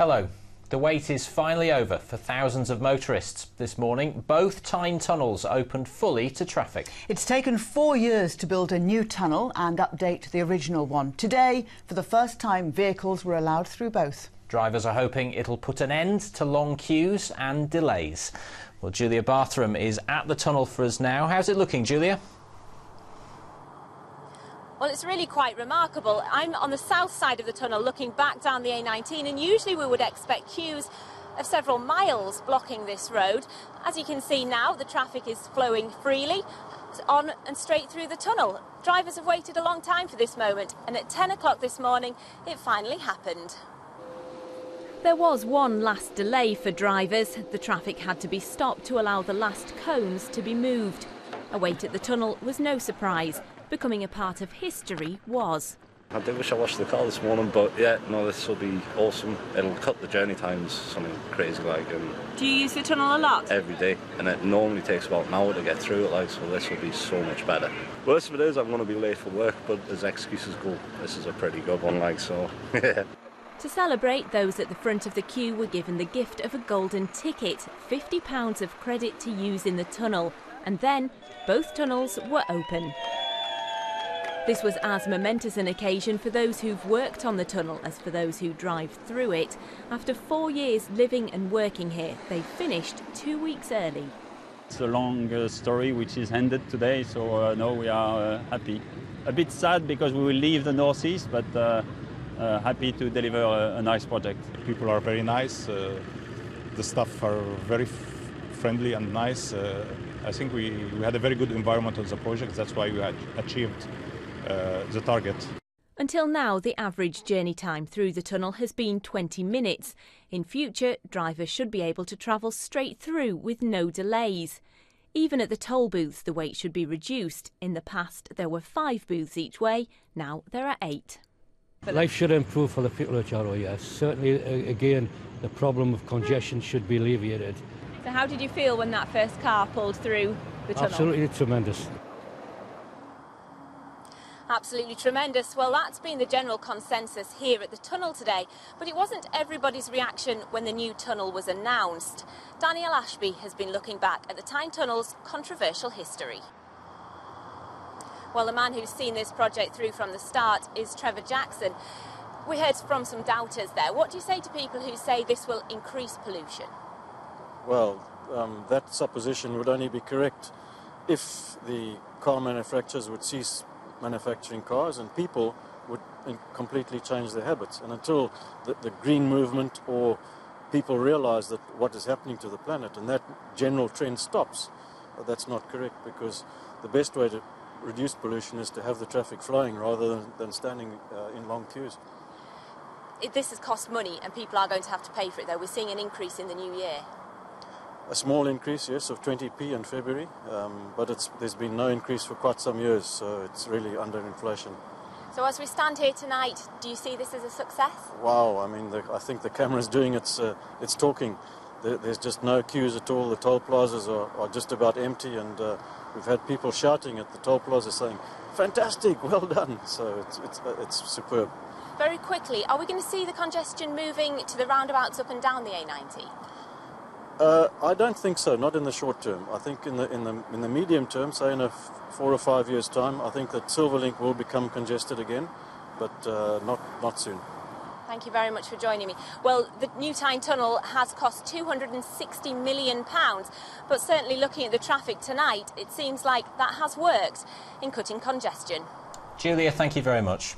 Hello. The wait is finally over for thousands of motorists. This morning, both Tyne tunnels opened fully to traffic. It's taken 4 years to build a new tunnel and update the original one. Today, for the first time, vehicles were allowed through both. Drivers are hoping it'll put an end to long queues and delays. Well, Julia Barthram is at the tunnel for us now. How's it looking, Julia? Well, it's really quite remarkable. I'm on the south side of the tunnel looking back down the A19, and usually we would expect queues of several miles blocking this road. As you can see now, the traffic is flowing freely on and straight through the tunnel. Drivers have waited a long time for this moment, and at 10 o'clock this morning it finally happened. There was one last delay for drivers. The traffic had to be stopped to allow the last cones to be moved. A wait at the tunnel was no surprise. Becoming a part of history was. I did wish I watched the car this morning, but yeah, no, this will be awesome. It'll cut the journey times, something crazy like. Do you use the tunnel a lot? Every day, and it normally takes about an hour to get through it, like, so this will be so much better. Worst of it is I'm going to be late for work, but as excuses go, this is a pretty good one, like, so yeah. To celebrate, those at the front of the queue were given the gift of a golden ticket, £50 of credit to use in the tunnel, and then both tunnels were open. This was as momentous an occasion for those who've worked on the tunnel as for those who drive through it. After 4 years living and working here, they finished 2 weeks early. It's a long story which is ended today, so no, we are happy. A bit sad because we will leave the northeast, but happy to deliver a nice project. People are very nice, the staff are very friendly and nice. I think we had a very good environment on the project, that's why we had achieved the target. Until now, the average journey time through the tunnel has been 20 minutes. In future, drivers should be able to travel straight through with no delays. Even at the toll booths, the wait should be reduced. In the past, there were 5 booths each way. Now there are 8. Life should improve for the people of Jarrow, yes. Certainly, again, the problem of congestion should be alleviated. So how did you feel when that first car pulled through the tunnel? Absolutely tremendous. Absolutely tremendous. Well, that's been the general consensus here at the tunnel today, but it wasn't everybody's reaction when the new tunnel was announced. Daniel Ashby has been looking back at the Tyne Tunnel's controversial history. Well, the man who's seen this project through from the start is Trevor Jackson. We heard from some doubters there. What do you say to people who say this will increase pollution? Well, that supposition would only be correct if the car manufacturers would cease manufacturing cars and people would completely change their habits. And until the green movement or people realise that what is happening to the planet and that general trend stops, that's not correct, because the best way to reduce pollution is to have the traffic flowing rather than standing in long queues. This has cost money and people are going to have to pay for it, though. We're seeing an increase in the new year. A small increase, yes, of 20p in February, but there's been no increase for quite some years, so it's really under inflation. So as we stand here tonight, do you see this as a success? Wow, I mean, I think the camera's doing its talking. There's just no queues at all. The toll plazas are just about empty, and we've had people shouting at the toll plaza saying, "Fantastic, well done!" So it's superb. Very quickly, are we going to see the congestion moving to the roundabouts up and down the A90? I don't think so, not in the short term. I think in the medium term, say in 4 or 5 years' time, I think that Silverlink will become congested again, but not soon. Thank you very much for joining me. Well, the new Tyne Tunnel has cost £260 million, but certainly looking at the traffic tonight, it seems like that has worked in cutting congestion. Julia, thank you very much.